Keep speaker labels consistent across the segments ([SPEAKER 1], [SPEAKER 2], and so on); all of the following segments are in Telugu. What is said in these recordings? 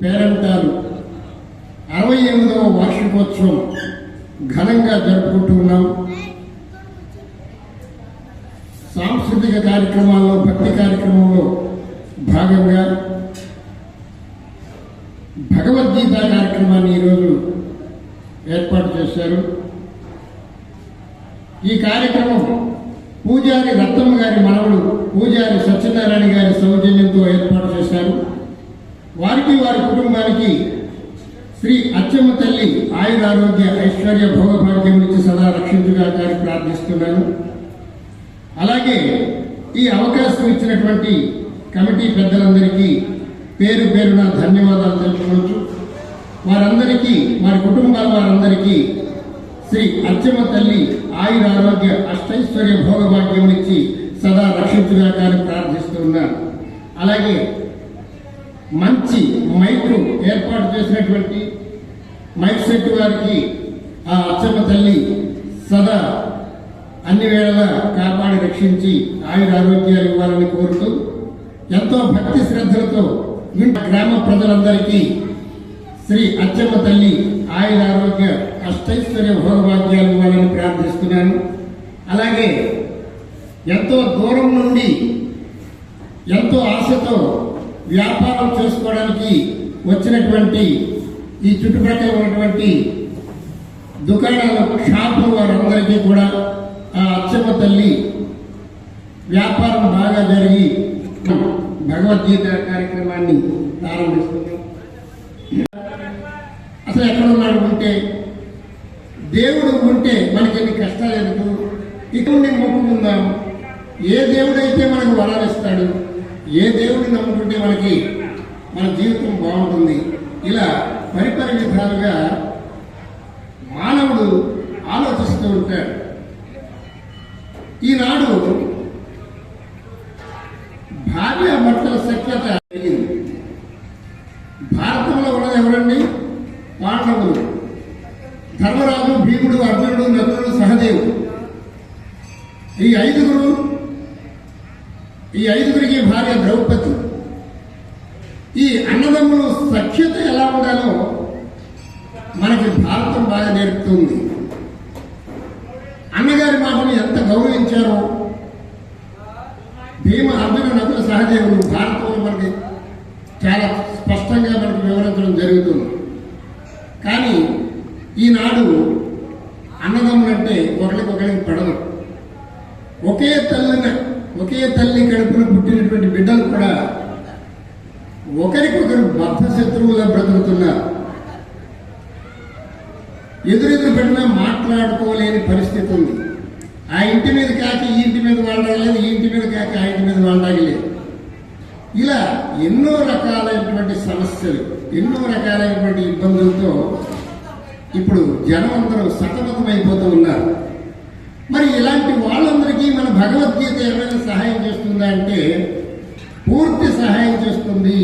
[SPEAKER 1] పేరంటాలు 68వ వార్షికోత్సవం ఘనంగా జరుపుకుంటున్నాం. సాంస్కృతిక కార్యక్రమాల్లో, భక్తి కార్యక్రమంలో భాగంగా భగవద్గీత కార్యక్రమాన్ని ఈరోజు ఏర్పాటు చేశారు. ఈ కార్యక్రమం పూజారి రత్నమ్మ గారి మనవడు పూజారి సత్యనారాయణ గారి సౌజన్యంతో ఏర్పాటు చేశారు. వారికి, వారి కుటుంబానికి శ్రీ అచ్చమ్మ తల్లి ఆయురారోగ్య ఐశ్వర్య భోగభాగ్యం నుంచి సదా రక్షించుగాక అని ప్రార్థిస్తున్నాను. అలాగే ఈ అవకాశం ఇచ్చినటువంటి కమిటీ పెద్దలందరికీ పేరు పేరున ధన్యవాదాలు తెలుపుకోవచ్చు. వారందరికీ, వారి కుటుంబాల వారందరికీ శ్రీ అచ్చమ్మ తల్లి ఆయురారోగ్య అష్టైశ్వర్య భోగభాగ్యం ఇచ్చి సదా రక్షించుగాక అని ప్రార్థిస్తున్నాను. అలాగే మంచి మైక్ను ఏర్పాటు చేసినటువంటి మైక్ సెట్ వారికి ఆ అచ్చమ్మ తల్లి సదా అన్ని వేళలా కాపాడి రక్షించి ఆయురారోగ్యాలు ఇవ్వాలని కోరుతూ, ఎంతో భక్తి శ్రద్ధలతో గ్రామ ప్రజలందరికీ శ్రీ అచ్చమ్మ తల్లి ఆయురారోగ్య అష్టైశ్వర్య భోగభాగ్యాలు ఇవ్వాలని ప్రార్థిస్తున్నాను. అలాగే ఎంతో దూరం నుండి ఎంతో ఆశతో వ్యాపారం చేసుకోవడానికి వచ్చినటువంటి ఈ చుట్టుపక్కల ఉన్నటువంటి దుకాణాల షాపుల వారందరికీ కూడా ఆ అచ్చమ్మ తల్లి వ్యాపారం బాగా జరిగి భగవద్గీత కార్యక్రమాన్ని ప్రారంభిస్తున్నాం. అసలు ఎక్కడున్నాడు ఉంటే, దేవుడు ఉంటే మనకి ఎన్ని కష్టాలు ఎందుకు? ఇక్కడ మొక్కుకుందాం. ఏ దేవుడైతే మనకు వరాలిస్తాడు, ఏ దేవుడిని నమ్ముకుంటే మనకి మన జీవితం బాగుంటుంది. ఇలా పరిపరి విధాలుగా మానవుడు ఆలోచిస్తూ ఉంటాడు. ఈనాడు భార్యాభర్తల సఖ్యత జరిగింది. భారతంలో ఉన్నది ఎవరండి? పాండవులు, ధర్మరాజు, భీముడు, అర్జునుడు, నకులుడు, సహదేవుడు. ఈ ఐదుగురికి భార్య ద్రౌపది. ఈ అన్నదమ్ములు సఖ్యత ఎలా ఉండాలో మనకి భారతం బాగా నేర్పుతుంది. అన్నగారి మాటను ఎంత గౌరవించారో భీమ, అర్జున, నకుల, సహదేవులు భారతంలో మనకి చాలా స్పష్టంగా మనకు వివరించడం జరుగుతుంది. కానీ ఈనాడు అన్నదమ్ములంటే ఒకరికొకరికి పడదు. ఒకే తల్లి కడుపున పుట్టినటువంటి బిడ్డలు కూడా ఒకరికొకరు బద్ధ శత్రువులా బ్రతుకుతున్నారు. ఎదురెదురు పెట్టినా మాట్లాడుకోలేని పరిస్థితి ఉంది. ఆ ఇంటి మీద కాకి ఈ ఇంటి మీద వాళ్ళలేదు, ఈ ఇంటి మీద కాకి ఆ ఇంటి మీద వాళ్ళలేదు. ఇలా ఎన్నో రకాలైనటువంటి సమస్యలు, ఎన్నో రకాలైనటువంటి ఇబ్బందులతో ఇప్పుడు జనం అందరూ సతమతమైపోతూ ఉన్నారు. మరి ఇలాంటి వాళ్ళందరికీ మన భగవద్గీత ఏమైనా సహాయం చేస్తుందా అంటే పూర్తి సహాయం చేస్తుంది.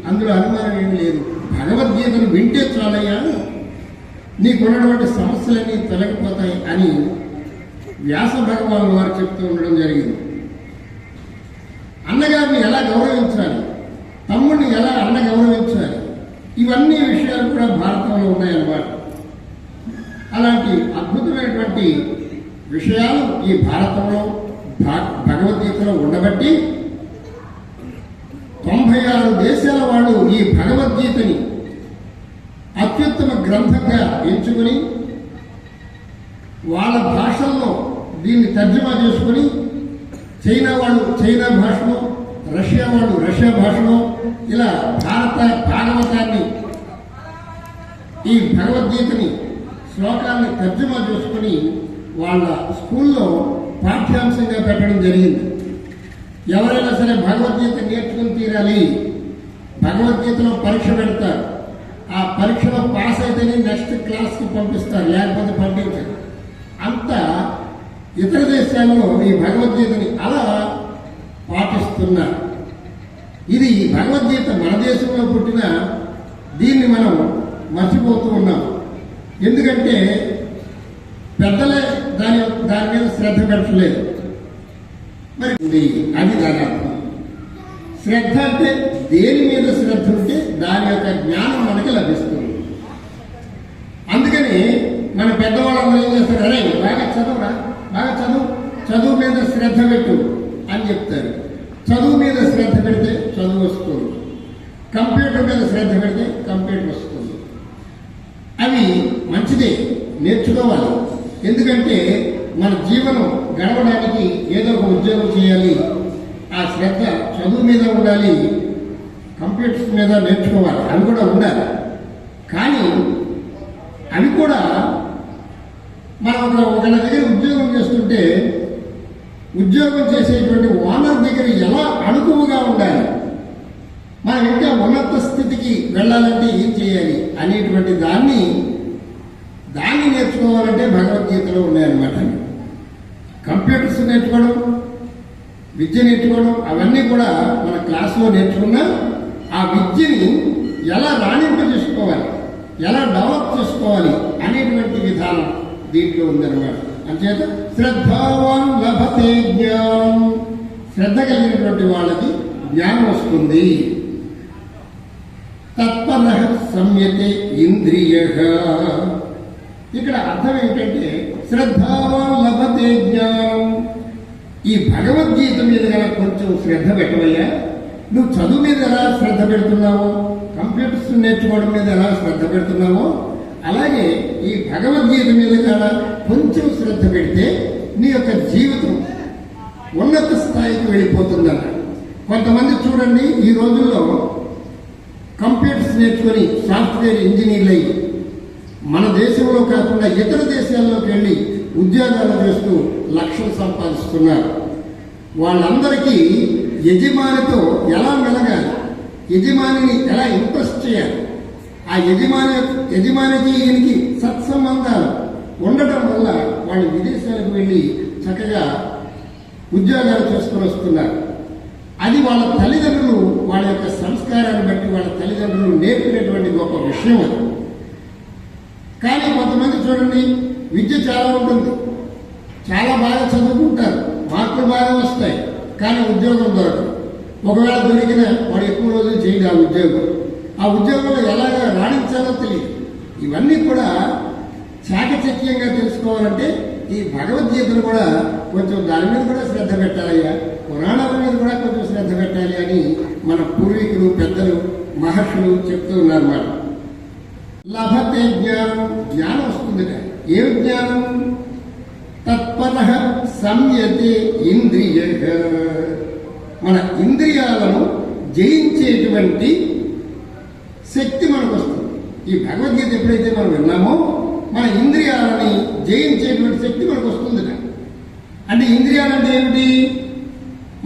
[SPEAKER 1] అందులో అనుమానం ఏమీ లేదు. భగవద్గీతను వింటే చాలయ్యా, నీకున్నటువంటి సమస్యలన్నీ తొలగిపోతాయి అని వ్యాస భగవాను వారు చెప్తూ ఉండడం జరిగింది. అన్నగారిని ఎలా గౌరవించాలి, తమ్ముడిని ఎలా అన్న గౌరవించాలి, ఇవన్నీ విషయాలు కూడా భారతంలో ఉన్నాయన్నమాట. అలాంటి అద్భుతమైనటువంటి విషయాలు ఈ భారతంలో భగవద్గీతలో ఉండబట్టి 96 దేశాల వాళ్ళు ఈ భగవద్గీతని అత్యుత్తమ గ్రంథంగా ఎంచుకుని వాళ్ళ భాషల్లో దీన్ని తర్జుమా చేసుకుని, చైనా వాళ్ళు చైనా భాషలో, రష్యా వాళ్ళు రష్యా భాషలో, ఇలా భారత భాగవతాన్ని, ఈ భగవద్గీతని శ్లోకాన్ని తర్జుమా చేసుకుని వాళ్ళ స్కూల్లో పాఠ్యాంశంగా పెట్టడం జరిగింది. ఎవరైనా సరే భగవద్గీత నేర్చుకుని తీరాలి, భగవద్గీతలో పరీక్ష పెడతారు. ఆ పరీక్షలో పాస్ అయితేనే నెక్స్ట్ క్లాస్కి పంపిస్తారు, లేకపోతే పంపించారు. అంతా ఇతర దేశాల్లో ఈ భగవద్గీతని అలా పాటిస్తున్నారు. ఇది భగవద్గీత మన దేశంలో పుట్టిన దీన్ని మనం మర్చిపోతూ ఉన్నాం. ఎందుకంటే పెద్దలే దాని మీద శ్రద్ధ పెట్టలేదు. మరి అది దాని అర్థం. శ్రద్ధ అంటే దేని మీద శ్రద్ధ ఉంటే దాని యొక్క జ్ఞానం మనకి లభిస్తుంది. అందుకని మన పెద్దవాళ్ళందరూ ఏం చేస్తారు, అరే బాగా చదువురా, బాగా చదువు మీద శ్రద్ధ పెట్టు అని చెప్తారు. చదువు మీద శ్రద్ధ పెడితే చదువు వస్తుంది, కంప్యూటర్ మీద శ్రద్ధ పెడితే కంప్యూటర్ వస్తుంది. అవి మంచిదే, నేర్చుకోవాలి. ఎందుకంటే మన జీవనం గడవడానికి ఏదో ఒక ఉద్యోగం చేయాలి, ఆ శ్రద్ధ చదువు మీద ఉండాలి, కంప్యూటర్స్ మీద నేర్చుకోవాలి, అవి కూడా ఉండాలి. కానీ అవి కూడా మనం ఒకళ్ళ దగ్గర ఉద్యోగం చేస్తుంటే ఉద్యోగం చేసేటువంటి ఓనర్ దగ్గర ఎలా అణుకువగా ఉండాలి, మనం ఇంకా ఉన్నత స్థితికి వెళ్ళాలంటే ఏం చేయాలి అనేటువంటి దాన్ని నేర్చుకోవాలంటే భగవద్గీతలో ఉన్నాయన్నమాట. కంప్యూటర్స్ నేర్చుకోవడం, విద్య నేర్చుకోవడం అవన్నీ కూడా మన క్లాసులో నేర్చుకున్నా ఆ విద్యని ఎలా రాణింపజేసుకోవాలి, ఎలా డెవలప్ చేసుకోవాలి అనేటువంటి విధానం దీంట్లో ఉందన్నమాట. అంచేత శ్రద్ధావాన్ లభతే జ్ఞానం, శ్రద్ధ కలిగినటువంటి వాళ్ళకి జ్ఞానం వస్తుంది. తత్పర సంయతే ఇంద్రియ, ఇక్కడ అర్థం ఏంటంటే శ్రద్ధావాన్ లభతే జ్ఞానం. ఈ భగవద్గీత మీద కనుక కొంచెం శ్రద్ధ పెట్టవయ్యా, నువ్వు చదువు మీద ఎలా శ్రద్ధ పెడుతున్నావో, కంప్యూటర్స్ నేర్చుకోవడం మీద ఎలా శ్రద్ధ పెడుతున్నావో, అలాగే ఈ భగవద్గీత మీద కూడా కొంచెం శ్రద్ధ పెడితే నీ యొక్క జీవితం ఉన్నత స్థాయికి వెళ్ళిపోతుందన్న. కొంతమంది చూడండి, ఈ రోజుల్లో కంప్యూటర్స్ నేర్చుకొని సాఫ్ట్వేర్ ఇంజనీర్లు అయ్యి మన దేశంలో కాకుండా ఇతర దేశాల్లోకి వెళ్ళి ఉద్యోగాలు చేస్తూ లక్షలు సంపాదిస్తున్నారు. వాళ్ళందరికీ యజమానితో ఎలా మెలగాలి, యజమానిని ఎలా ఇంప్రెస్ చేయాలి, ఆ యజమానికి ఈయనకి సత్సంబంధాలు ఉండటం వల్ల వాళ్ళు విదేశాలకు వెళ్ళి చక్కగా ఉద్యోగాలు చేసుకొని వస్తున్నారు. అది వాళ్ళ తల్లిదండ్రులు వాళ్ళ యొక్క సంస్కారాన్ని బట్టి వాళ్ళ తల్లిదండ్రులు నేర్పినటువంటి గొప్ప విషయం అది. కానీ కొంతమంది చూడండి, విద్య చాలా ఉంటుంది, చాలా బాగా చదువుకుంటారు, మార్కులు బాగా వస్తాయి, కానీ ఉద్యోగం దొరకదు. ఒకవేళ దొరికిన వాడు ఎక్కువ రోజులు చేయడు ఆ ఉద్యోగంలో ఎలాగా రాణించాలో తెలియదు. ఇవన్నీ కూడా చాకచక్యంగా తెలుసుకోవాలంటే ఈ భగవద్గీతను కూడా కొంచెం దాని మీద కూడా శ్రద్ధ పెట్టాలయ్యా, పురాణాల మీద కూడా కొంచెం శ్రద్ధ పెట్టాలి అని మన పూర్వీకులు, పెద్దలు, మహర్షులు చెప్తూ ఉన్నారన్నమాట. లభతే జ్ఞానం, జ్ఞానం వస్తుందిట. ఏ జ్ఞానం? తత్పర సంయతే ఇంద్రియ, మన ఇంద్రియాలను జయించేటువంటి శక్తి మనకు వస్తుంది. ఈ భగవద్గీత ఎప్పుడైతే మనం విన్నామో మన ఇంద్రియాలని జయించేటువంటి శక్తి మనకు వస్తుందిట. అంటే ఇంద్రియాలు అంటే ఏమిటి?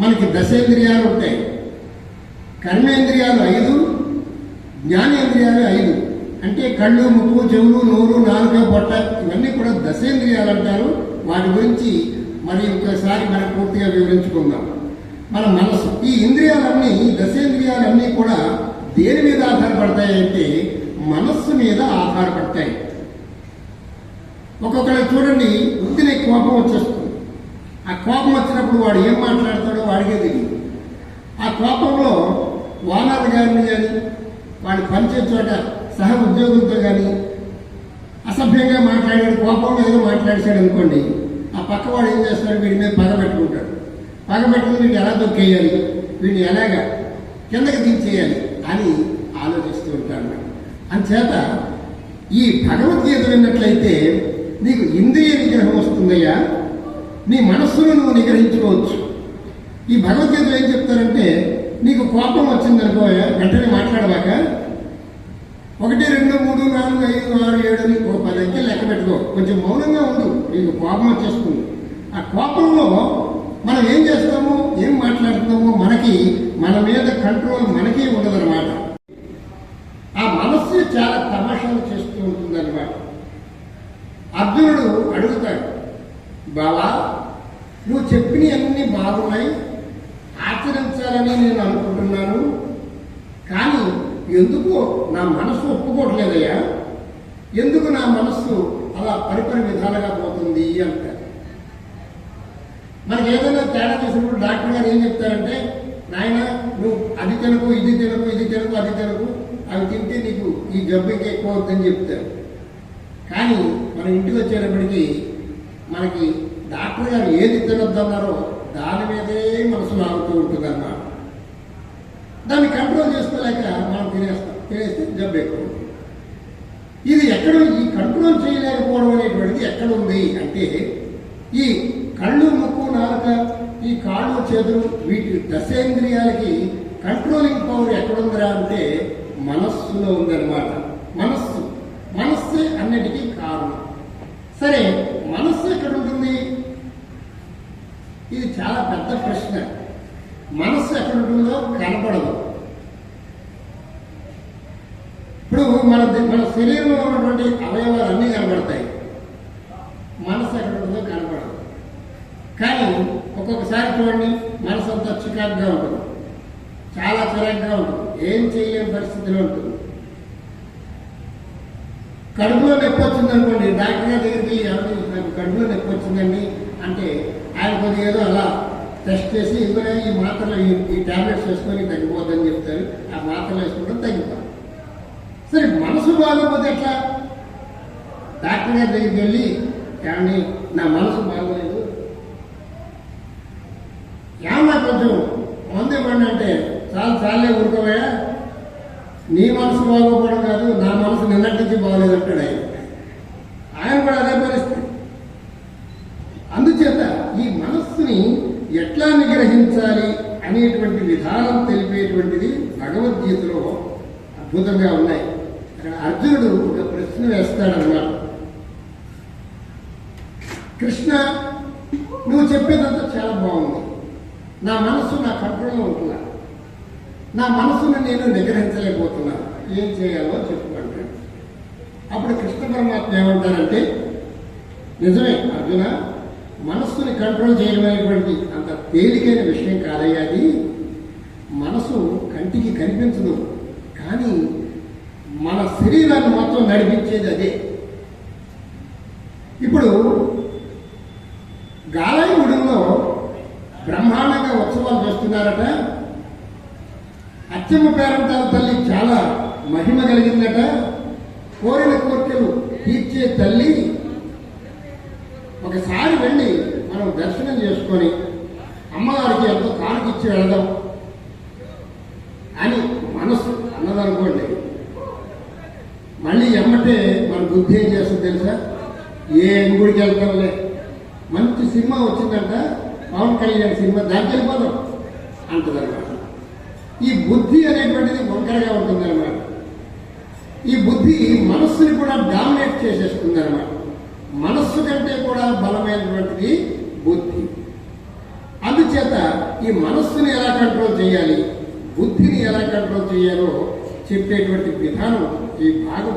[SPEAKER 1] మనకి దశేంద్రియాలు ఉంటాయి, కర్మేంద్రియాలు 5, జ్ఞానేంద్రియాలు 5. అంటే కళ్ళు, ముక్కు, చెవులు, నోరు, నాలుక, పొట్ట ఇవన్నీ కూడా దశేంద్రియాలు అంటారు. వాటి గురించి మరి ఒకసారి మనం పూర్తిగా వివరించుకుందాం. మన మనసు, ఈ ఇంద్రియాలన్నీ, దశేంద్రియాలన్నీ కూడా దేని మీద ఆధారపడతాయంటే మనస్సు మీద ఆధారపడతాయి. ఒక్కొక్కరికి చూడండి, ఉత్తినే కోపం వచ్చేస్తుంది. ఆ కోపం వచ్చినప్పుడు వాడు ఏం మాట్లాడతాడో వాడికే తెలియదు. ఆ కోపంలో ఓనర్ గారిని కానీ వాడు పనిచేసే చోట సహ ఉద్యోగులతో కానీ అసభ్యంగా మాట్లాడాడు, కోపంలో ఏదో మాట్లాడేశాడు అనుకోండి, ఆ పక్కవాడు ఏం చేస్తాడు, వీడి మీద పగ పెట్టుకుంటాడు. పగ పెట్టుకుని వీడిని ఎలా దొక్కేయాలి, వీడిని ఎలాగా కిందకి దించేయాలి అని ఆలోచిస్తూ ఉంటాడు. అందుచేత ఈ భగవద్గీత విన్నట్లయితే నీకు ఇంద్రియ నిగ్రహం వస్తుందయ్యా, నీ మనస్సును నువ్వు నిగ్రహించుకోవచ్చు. ఈ భగవద్గీతలో ఏం చెప్తారంటే, నీకు కోపం వచ్చిందనుకో, వెంటనే మాట్లాడవాక 1, 2, 3, 4, 5, 6, 7 అని ఒక 10 అంకెలు లెక్క పెట్టుకో. కొంచెం మౌనంగా ఉండు, నీకు కోపం వచ్చేస్తుంది. ఆ కోపంలో మనం ఏం చేస్తామో, ఏం మాట్లాడుతున్నామో మన మీద కంట్రోల్ మనకే ఉండదన్నమాట. ఆ మనస్సు చాలా తమాషాలు చేస్తూ ఉంటుందన్నమాట. అర్జునుడు అడుగుతాడు, బావా నువ్వు చెప్పినవన్నీ బాగున్నాయి, ఆచరించాలని నేను అనుకుంటున్నాను, కానీ ఎందుకు నా మనస్సు ఒప్పుకోవట్లేదయ్యా, ఎందుకు నా మనస్సు అలా పరిపరి విధాలుగా పోతుంది అంటారు. మనకి ఏదైనా తేడా చేసినప్పుడు డాక్టర్ గారు ఏం చెప్తారంటే, నాయన నువ్వు అది తినకు, ఇది తినకు, ఇది తినకు, అది తినకు, అవి తింటే నీకు ఈ జబ్బు ఇంకా ఎక్కువ అవుతుందని చెప్తారు. కానీ మన ఇంటికి వచ్చేటప్పటికి మనకి డాక్టర్ గారు ఏది తినొద్దన్నారో దాని మీదే మనసు లాగుతూ ఉంటుంది అన్నమాట. దాన్ని కంట్రోల్ చేసుకోలేక మనం తినేస్తే జబ్బు ఎక్కువ. ఇది ఈ కంట్రోల్ చేయలేకపోవడం అనేటువంటిది ఎక్కడ ఉంది అంటే ఈ కళ్ళు, ముక్కు, నాలుక, ఈ కాళ్ళు, చేతులు, వీటి దశేంద్రియాలకి కంట్రోలింగ్ పవర్ ఎక్కడుందిరా అంటే మనస్సులో ఉందన్నమాట. మనస్సే అన్నిటికీ కారణం. సరే, మనస్సు ఎక్కడ ఉంటుంది? ఇది చాలా పెద్ద ప్రశ్న. మనస్సు ఎక్కడ ఉంటుందో కనపడదు. ఇప్పుడు మన శరీరంలో ఉన్నటువంటి అవయవాలు అన్నీ కనబడతాయి, మనసు ఎక్కడ ఉంటుందో కనపడదు. కానీ ఒక్కొక్కసారి చూడండి, మనసు అంతా చికాకుగా ఉంటుంది, చాలా చిరాకుగా ఉంటుంది, ఏం చేయలేని పరిస్థితిలో ఉంటుంది. కడుపులో నొప్పి వచ్చిందనుకోండి, డాక్టర్ గారి దగ్గరికి నాకు కడుపులో నొప్పి వచ్చిందండి అంటే ఆయన కొద్దిగా ఏదో అలా టెస్ట్ చేసి ఇందులో ఈ మాత్రలు ఈ టాబ్లెట్స్ వేసుకొని తగ్గిపోద్దని చెప్తారు. ఆ మాత్రలు వేసుకుంటే తగ్గిపోతారు. సరే, మనసు బాగోకపోతే ఎట్లా? డాక్టర్ గారి దగ్గరికి వెళ్ళి కానీ నా మనసు బాగోలేదు, ఏమన్నా కొంచెం మందు ఇవ్వండి అంటే చాలే ఊరుకోవయా, నీ మనసు బాగోపోవడం కాదు, నా మనసు నిన్నటి నుంచి బాగోలేదు అంటాడు ఆయన కూడా అదే పరిస్థితి. అందుచేత ఈ మనస్సుని ఎట్లా నిగ్రహించాలి అనేటువంటి విధానం తెలిపేటువంటిది భగవద్గీతలో అద్భుతంగా ఉన్నాయి. అక్కడ అర్జునుడు ఒక ప్రశ్న వేస్తాడన్నమాట. కృష్ణ, నువ్వు చెప్పేదంతా చాలా బాగుంది, నా మనస్సు నా కంట్రోల్లో ఉంటున్నా, నా మనస్సును నేను నిగ్రహించలేకపోతున్నా, ఏం చేయాలో చెప్పుకుంటాను. అప్పుడు కృష్ణ పరమాత్మ ఏమంటారంటే, నిజమే అర్జున, మనస్సుని కంట్రోల్ చేయడం అనేటువంటి అంత తేలికైన విషయం కాదయ్యా. అది మనసు కంటికి కనిపించదు, కానీ మన శరీరాన్ని మొత్తం నడిపించేది అదే. ఇప్పుడు గాలాయిగూడెంలో బ్రహ్మాండంగా ఉత్సవాలు చేస్తున్నారట. అచ్చమ్మ పేరంటాల తల్లి చాలా మహిమ కలిగిందట. కోరిన కోరికలు తీర్చే తల్లి. ఒకసారి వెళ్ళి మనం దర్శనం చేసుకొని అమ్మవారికి ఎంతో కానుకిచ్చి వెళదాం అని మనసు అన్నదనుకోండి, మళ్ళీ ఎమ్మటే మన బుద్ధి ఏం చేస్తుంది తెలుసా? ఏ గుడికి వెళ్తాంలే, మంచి సినిమా వచ్చిందంట, పవన్ కళ్యాణ్ సినిమా, దానికి వెళ్ళిపోదాం అంటదన్నమాట. ఈ బుద్ధి అనేటువంటిది వంకరగా ఉంటుందన్నమాట. ఈ బుద్ధి మనస్సుని కూడా డామినేట్ చేసేస్తుంది అన్నమాట. మనస్సు కంటే కూడా బలమైనటువంటిది బుద్ధి. అందుచేత ఈ మనస్సుని ఎలా కంట్రోల్ చేయాలి, బుద్ధిని ఎలా కంట్రోల్ చేయాలో చెప్పేటువంటి విధానం ఈ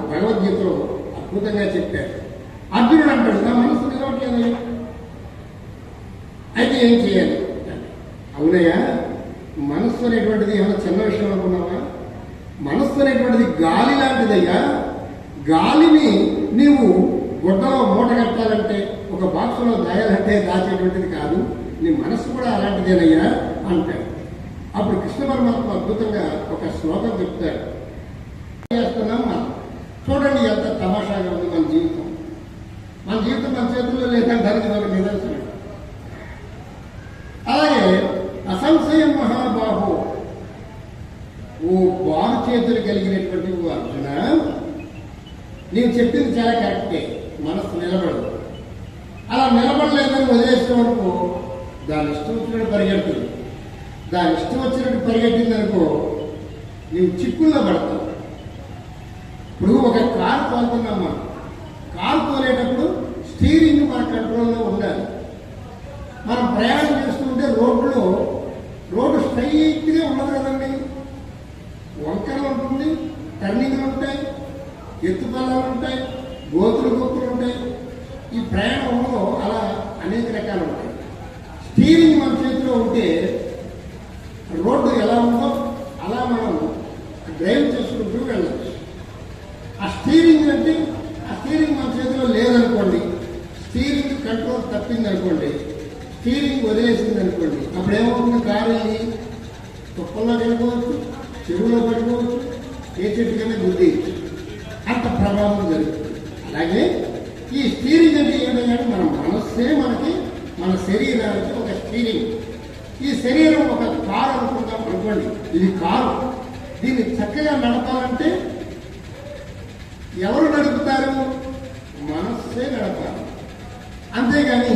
[SPEAKER 1] భగవద్గీతలో అద్భుతంగా చెప్పారు. అర్జునుడు అంటాడు, నా మనస్సు నిలవట్లేదు, అయితే ఏం చేయాలి? అవునయ్యా, మనస్సు అనేటువంటిది ఏమైనా చిన్న విషయం అనుకున్నావా? మనస్సు అనేటువంటిది గాలి లాంటిదయ్యా. గాలిని నీవు గుడ్డలో మూట కట్టాలంటే, ఒక బాక్సులో దాయాలంటే దాచేటువంటిది కాదు. నీ మనస్సు కూడా అలాంటిదేనయ్యా అంటాడు. అప్పుడు కృష్ణ పరమాత్మ అద్భుతంగా ఒక శ్లోకం చెప్తాడు. చేస్తున్నాం మనం, చూడండి ఎంత తమాషాగా ఉంది మన జీవితం. మన జీవితం మన చేతుల్లో లేదంటానికి ఒక నిదర్శనం. అలాగే అసంశయం మహాబాహు, ఓ బాగు చేతులు కలిగినటువంటి ఓ అర్జున, నీవు చెప్పింది చాలా కరెక్టే, మనస్సు నిలబడదు. అలా నిలబడలేదని వదిలేసిన వరకు దాని ఇష్టం వచ్చినట్టు పరిగెడుతుంది. దాని ఇష్టం వచ్చినట్టు పరిగెట్టిందనుకో నీవు చిక్కుల్లో పడతావు. ఇప్పుడు ఒక కారు తోలుతున్నామా, కారు తోలేటప్పుడు స్టీరింగ్ మన కంట్రోల్లో ఉండాలి. మనం ప్రయాణం చేస్తుంటే రోడ్డు స్ట్రైట్గా ఉండదు కదండి, వంకరలు ఉంటుంది, టర్నింగ్లు ఉంటాయి, ఎత్తుపల్లాలు ఉంటాయి, గోతులు ఉంటాయి. ఈ ప్రయాణంలో అలా అనేక రకాలు ఉంటాయి. స్టీరింగ్ మన చేతిలో ఉంటే రోడ్డు ఎలా ఉందో అలా మనం డ్రైవ్ చేసుకుంటూ వెళ్ళచ్చు. ఆ స్టీరింగ్ అంటే ఆ స్టీరింగ్ మన చేతిలో లేదనుకోండి, స్టీరింగ్ కంట్రోల్ తప్పిందనుకోండి, స్టీరింగ్ వదిలేసింది అనుకోండి, అప్పుడేమవుతుంది? కారు వెళ్ళి తుప్పల్లోకి వెళ్ళిపోవచ్చు, చెరువులో పడిపోవచ్చు, ఏ చెట్టు కింద గుద్దేయచ్చు, అంత ప్రభావం జరుగుతుంది. అలాగే ఈ స్టీరింగ్ అంటే ఏంటంటే మన మనస్సే మనకి మన శరీరానికి ఒక స్టీరింగ్. ఈ శరీరం ఒక కారు అనుకుందాం అనుకోండి, ఇది కారు. దీన్ని చక్కగా నడపాలంటే ఎవరు నడుపుతారు? మనస్సే నడపాలి. అంతేగాని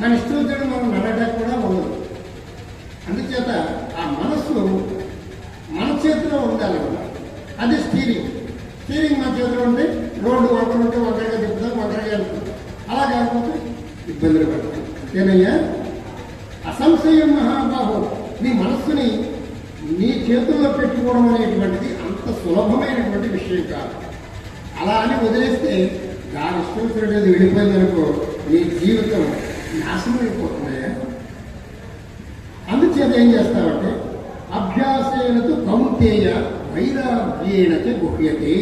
[SPEAKER 1] మన ఇష్టం వచ్చాడు మనం నడవడానికి కూడా ఉండదు. అందుచేత ఆ మనస్సు మన చేతిలో ఉండాలి కదా, అది స్టీరింగ్. స్టీరింగ్ మన చేతిలో ఉంటే రోడ్డు వంకర ఉంటే వంకరగా తిప్పుతాం, వంకరగా వెళ్తాం. అలా కాకపోతే ఇబ్బందులు పడతాం. అంతేనయ్యా, అసంశయం మహాబాహు. నీ మనస్సుని నీ చేతుల్లో పెట్టుకోవడం అనేటువంటిది అంత సులభమైనటువంటి విషయం కాదు. అలా అని వదిలేస్తే దాని ఇష్టం చూడేది వెళ్ళిపోయిందనుకో, నీ జీవితం నాశనం అయిపోతున్నాయా. అందుచేత ఏం చేస్తావంటే అభ్యాసేనతో కౌంతేయ వైరాగ్యేనచ గుహ్యతే.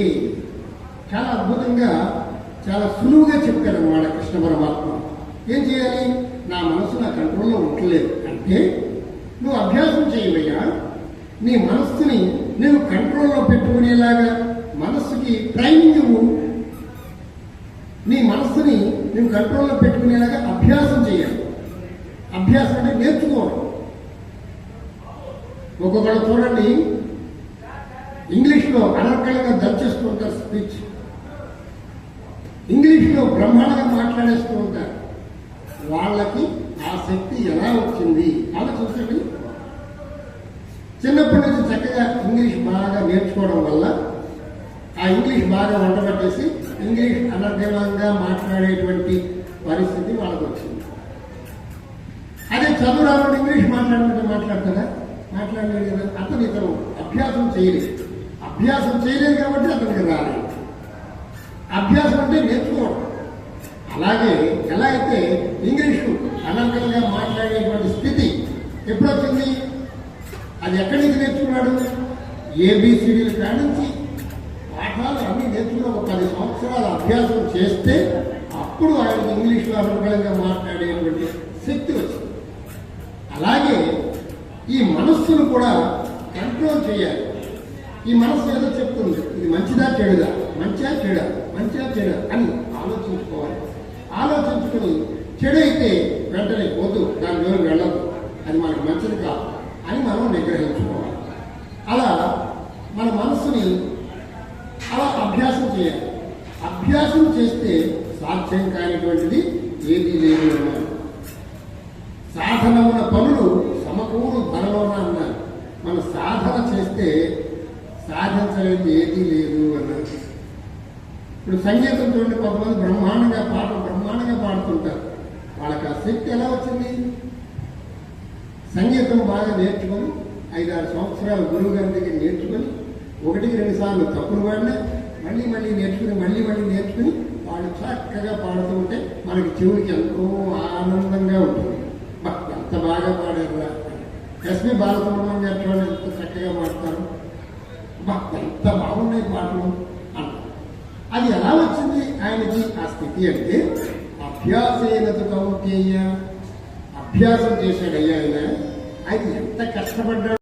[SPEAKER 1] చాలా అద్భుతంగా చాలా సులువుగా చెప్తారన్నమాట కృష్ణ పరమాత్మ. ఏం చేయాలి? నా మనసు నా కంట్రోల్లో ఉండలేదు అంటే నువ్వు అభ్యాసం చేయవయ్యా. నీ మనస్సుని నువ్వు కంట్రోల్లో పెట్టుకునేలాగా మనస్సుకి ట్రైనింగ్ ఇవ్వు. నీ మనస్సుని నువ్వు కంట్రోల్లో పెట్టుకునేలాగా అభ్యాసం చేయాలి. అభ్యాసం అంటే నేర్చుకోవడం. ఒక్కొక్కరు చూడండి, ఇంగ్లీష్లో అనర్గళంగా దంచేస్తూ ఉంటారు స్పీచ్, ఇంగ్లీష్లో బ్రహ్మాండంగా మాట్లాడేస్తూ ఉంటారు. వాళ్ళకి ఆ శక్తి ఎలా వచ్చింది ఆలోచించండి. చిన్నప్పటి నుంచి చక్కగా ఇంగ్లీష్ బాగా నేర్చుకోవడం వల్ల ఆ ఇంగ్లీష్ బాగా వంట పట్టేసి ఇంగ్లీష్ అనర్గళంగా మాట్లాడేటువంటి పరిస్థితి వాళ్ళకు వచ్చింది. అదే చదువు రాకుండా ఇంగ్లీష్ మాట్లాడతారా? మాట్లాడలేదు కదా. ఇతను అభ్యాసం చేయలేదు. అభ్యాసం చేయలేదు కాబట్టి అతనికి రాలేదు. అభ్యాసం అంటే నేర్చుకోవడం. అలాగే ఎలా అయితే ఇంగ్లీషు అనర్గళంగా మాట్లాడేటువంటి స్థితి ఎప్పుడు వచ్చింది? అది ఎక్కడి నుంచి నేర్చుకున్నాడు? ఏబిసిడీలు కానించి పాఠాలు అన్నీ నేర్చుకుని ఒక 10 సంవత్సరాల అభ్యాసం చేస్తే అప్పుడు ఆయనకు ఇంగ్లీష్లో అనర్గళంగా మాట్లాడేటువంటి శక్తి వచ్చింది. అలాగే ఈ మనస్సును కూడా కంట్రోల్ చేయాలి. ఈ మనస్సు ఏదో చెప్తుంది, ఇది మంచిదా చెడుదా, మంచిగా చెడా, మంచిగా చెడా అని ఆలోచించుకోవాలి. ఆలోచించుకుని చెడు అయితే వెంటనే పోతూ దాని జోలికి వెళ్ళదు, అది మనకు మంచిది కాదు అని మనం నిగ్రహించుకోవాలి. అలా మన మనస్సుని అలా అభ్యాసం చేయాలి. అభ్యాసం చేస్తే సాధ్యం కానిటువంటిది ఏదీ లేదు అన్నారు. సాధనమున పనులు సమకూరు ధనలోన అన్నారు. మన సాధన చేస్తే సాధించలేదు ఏదీ లేదు అన్నారు. ఇప్పుడు సంగీతం చూడండి, కొంతమంది బ్రహ్మాండంగా పాడుతుంటారు. వాళ్ళకి ఆ శక్తి ఎలా వచ్చింది? సంగీతం బాగా నేర్చుకొని 5-6 సంవత్సరాలు గురువు గారి దగ్గర నేర్చుకొని 1-2 సార్లు తప్పులు పాడినా మళ్ళీ నేర్చుకుని వాళ్ళు చక్కగా పాడుతూ ఉంటే మనకి చెవులకి ఎంతో ఆనందంగా ఉంటుంది. ఎంత బాగా పాడారు. ఎస్పి బాలసుబ్రహ్మణ్యం గారు ఎంత చక్కగా పాడతారు, ఎంత బాగున్నాయి పాటలు అంటారు. అది ఎలా వచ్చింది ఆయనకి ఆ స్థితి అంటే అభ్యాసేనతు కౌంతేయ, అభ్యాసం చేశాడయ్యా ఆయన. ఆయన ఎంత కష్టపడ్డాడు.